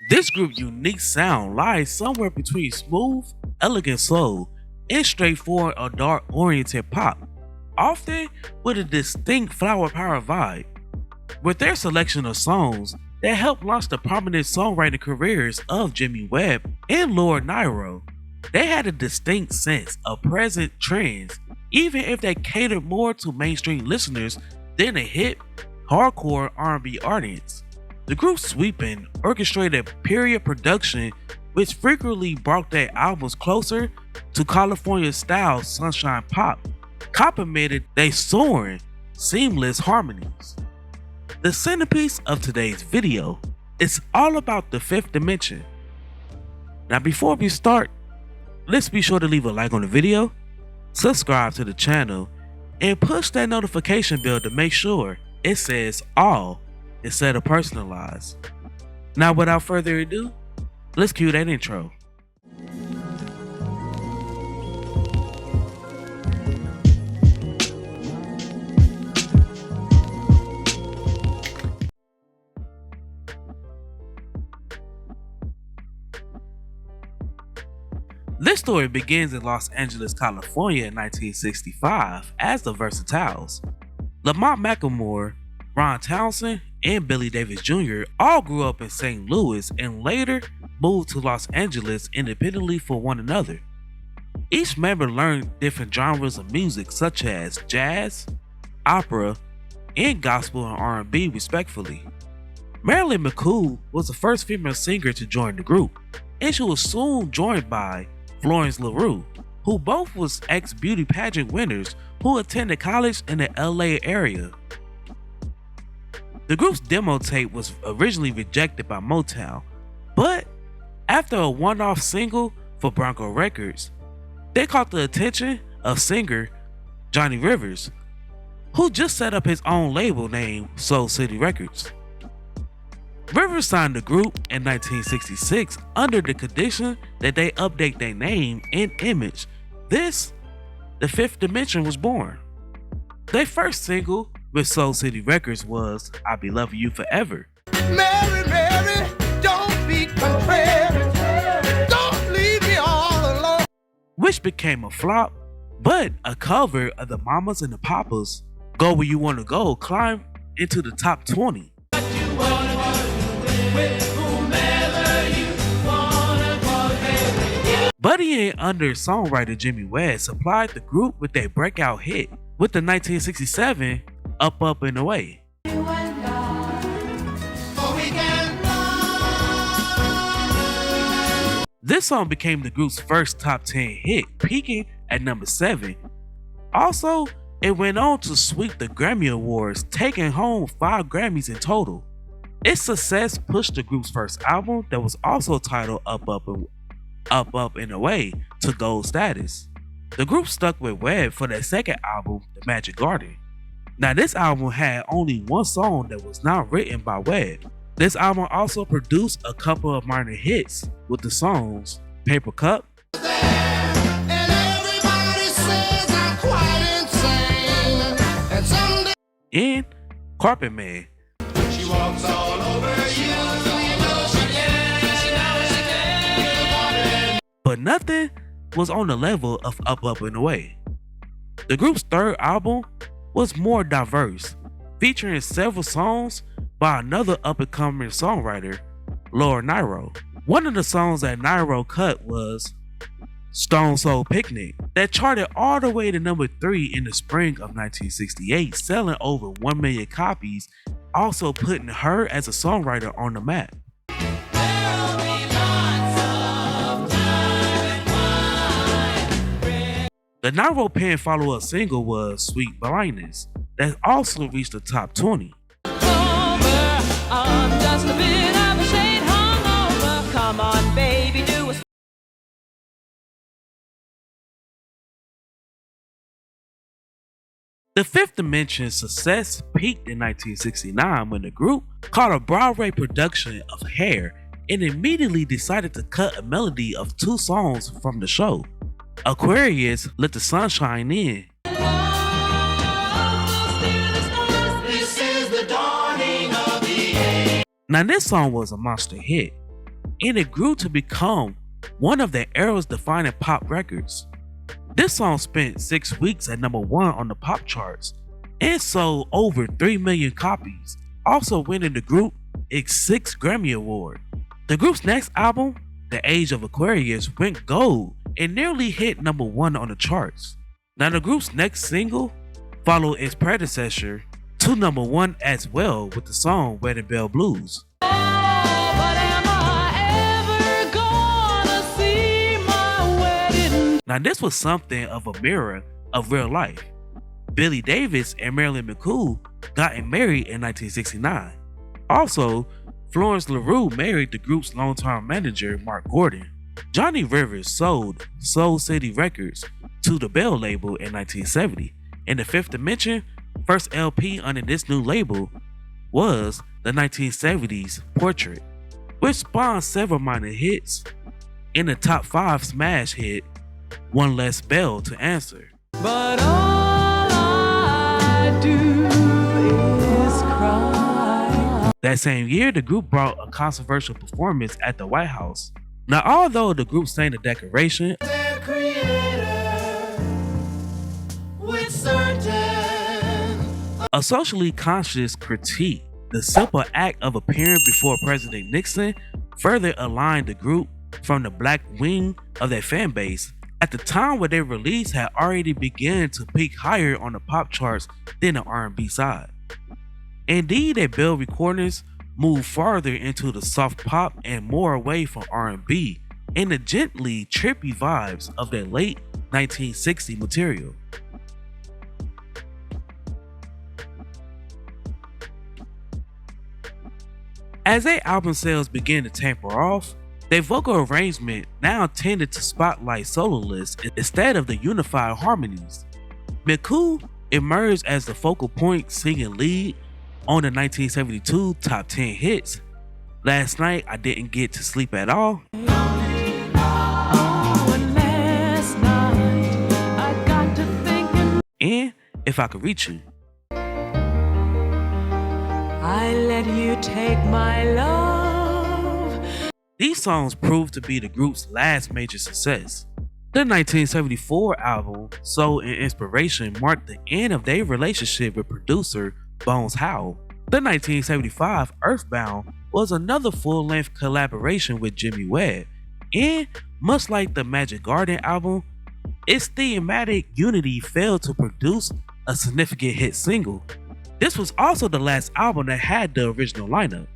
This group's unique sound lies somewhere between smooth, elegant soul and straightforward adult-oriented pop, often with a distinct flower power vibe. With their selection of songs that helped launch the prominent songwriting careers of Jimmy Webb and Lord Nyro, they had a distinct sense of present trends, even if they catered more to mainstream listeners than a hip, hardcore R&B audience. The group's sweeping, orchestrated period production, which frequently brought their albums closer to California-style sunshine pop, complemented their soaring, seamless harmonies. The centerpiece of today's video is all about the fifth dimension. Now before we start, let's be sure to leave a like on the video, subscribe to the channel, and push that notification bell to make sure it says all instead of personalized. Now without further ado, let's cue that intro. This story begins in Los Angeles, California in 1965 as the Versatiles. Lamont McLemore, Ron Townsend, and Billy Davis Jr. all grew up in St. Louis and later moved to Los Angeles independently for one another. Each member learned different genres of music such as jazz, opera, and gospel and R&B respectively. Marilyn McCool was the first female singer to join the group, and she was soon joined by Florence LaRue, who both was ex-beauty pageant winners who attended college in the LA area. The group's demo tape was originally rejected by MOTOWN, but after a one-off single for Bronco Records, they caught the attention of singer Johnny Rivers, who just set up his own label named Soul City Records. Rivers signed the group in 1966 under the condition that they update their name and image. This, the fifth dimension, was born. Their first single with Soul City Records was I'll Be Loving You Forever. Mary, Mary, don't be contrary. Don't leave me all alone. Which became a flop, but a cover of the Mamas and the Papas, Go Where You Wanna Go, climbed into the top 20. Buddy and under songwriter Jimmy Webb supplied the group with their breakout hit with the 1967 Up Up and Away. This song became the group's first top 10 hit, peaking at number 7. Also, it went on to sweep the Grammy Awards, taking home 5 Grammys in total. Its success pushed the group's first album, that was also titled Up Up and Away, to gold status. The group stuck with Webb for their second album, The Magic Garden. Now this album had only one song that was not written by Webb. This album also produced a couple of minor hits with the songs Paper Cup and Carpet Man. She walks all over you, you know she can. But nothing was on the level of Up Up and Away. The group's third album was more diverse, featuring several songs by another up-and-coming songwriter, Lord Nyro. One of the songs that Nyro cut was Stone Soul Picnic, that charted all the way to number 3 in the spring of 1968, selling over 1 million copies, also putting her as a songwriter on the map. The Nyro penned follow-up single was Sweet Blindness, that also reached the top 20. I'm just a bit of a shade hungover. Come on, baby, do it. The Fifth Dimension's success peaked in 1969 when the group caught a Broadway production of Hair and immediately decided to cut a melody of 2 songs from the show. Aquarius, Let the Sun Shine In. Now this song was a monster hit. and it grew to become one of the era's defining pop records. This song spent 6 weeks at #1 on the pop charts and sold over 3 million copies, also winning the group its 6th Grammy Award. The group's next album, The Age of Aquarius, went gold and nearly hit #1 on the charts. Now the group's next single followed its predecessor to #1 as well with the song Wedding Bell Blues. Now this was something of a mirror of real life. Billy Davis and Marilyn McCool got married in 1969. Also, Florence LaRue married the group's longtime manager, Mark Gordon. Johnny Rivers sold Soul City Records to the Bell label in 1970, and the Fifth Dimension first LP under this new label was the 1970s Portrait, which spawned several minor hits in the top 5 smash hit One Less Bell to Answer. But all I do is cry. That same year, the group brought a controversial performance at the White House. Now, although the group sang the Declaration, Their creator with certain a socially conscious critique, the simple act of appearing before President Nixon further aligned the group from the black wing of their fan base. At the time where their release had already begun to peak higher on the pop charts than the R&B side. Indeed, their Bell recordings moved farther into the soft pop and more away from R&B and the gently trippy vibes of their late 1960 material. As their album sales began to taper off, their vocal arrangement now tended to spotlight soloists instead of the unified harmonies. McCool emerged as the focal point singing lead on the 1972 top 10 hits, Last Night I Didn't Get to Sleep at All, Oh, and last night I got to thinking, and If I Could Reach You. I let you take my love. These songs proved to be the group's last major success. The 1974 album, Soul and Inspiration, marked the end of their relationship with producer Bones Howell. The 1975 Earthbound was another full-length collaboration with Jimmy Webb, and much like the Magic Garden album, its thematic unity failed to produce a significant hit single. This was also the last album that had the original lineup,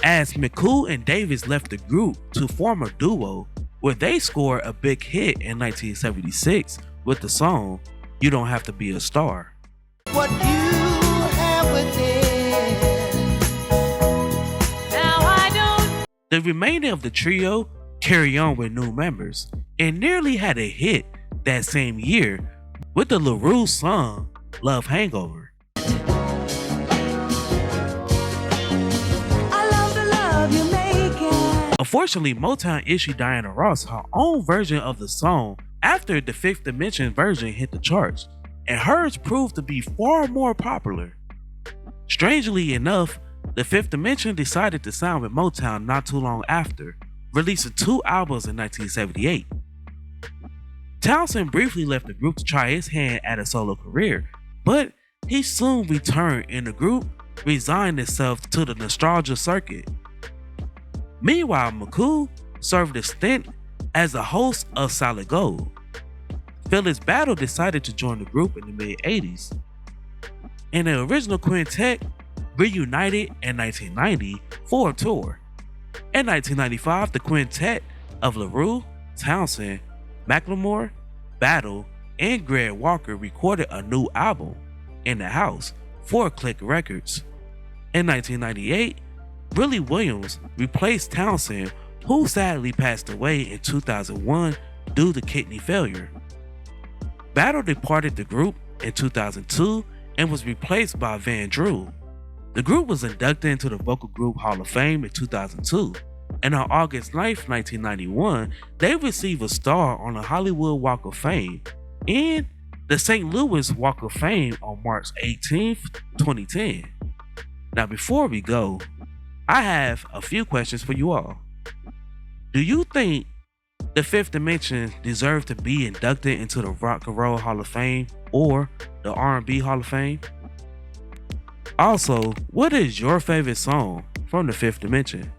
as McCool and Davis left the group to form a duo where they scored a big hit in 1976 with the song You Don't Have to Be a Star. what you have within. Now I don't. The remainder of the trio carried on with new members and nearly had a hit that same year with the LaRue song Love Hangover. Unfortunately, Motown issued Diana Ross her own version of the song after the Fifth Dimension version hit the charts, and hers proved to be far more popular. Strangely enough, the Fifth Dimension decided to sign with Motown not too long after, releasing 2 albums in 1978. Townsend briefly left the group to try his hand at a solo career, but he soon returned and the group resigned itself to the nostalgia circuit. Meanwhile, McCool served a stint as the host of Solid Gold. Phyllis Battle decided to join the group in the mid-80s, and the original quintet reunited in 1990 for a tour. In 1995, the quintet of LaRue, Townsend, Macklemore, Battle, and Greg Walker recorded a new album, In the House, for Click Records. In 1998, Willie Williams replaced Townsend, who sadly passed away in 2001 due to kidney failure. Battle departed the group in 2002 and was replaced by Van Drew. The group was inducted into the Vocal Group Hall of Fame in 2002, and on August 9, 1991, they received a star on the Hollywood Walk of Fame and the St. Louis Walk of Fame on March 18, 2010. Now before we go, I have a few questions for you all. Do you think the Fifth Dimension deserves to be inducted into the Rock and Roll Hall of Fame or the R&B Hall of Fame? Also, what is your favorite song from the Fifth Dimension?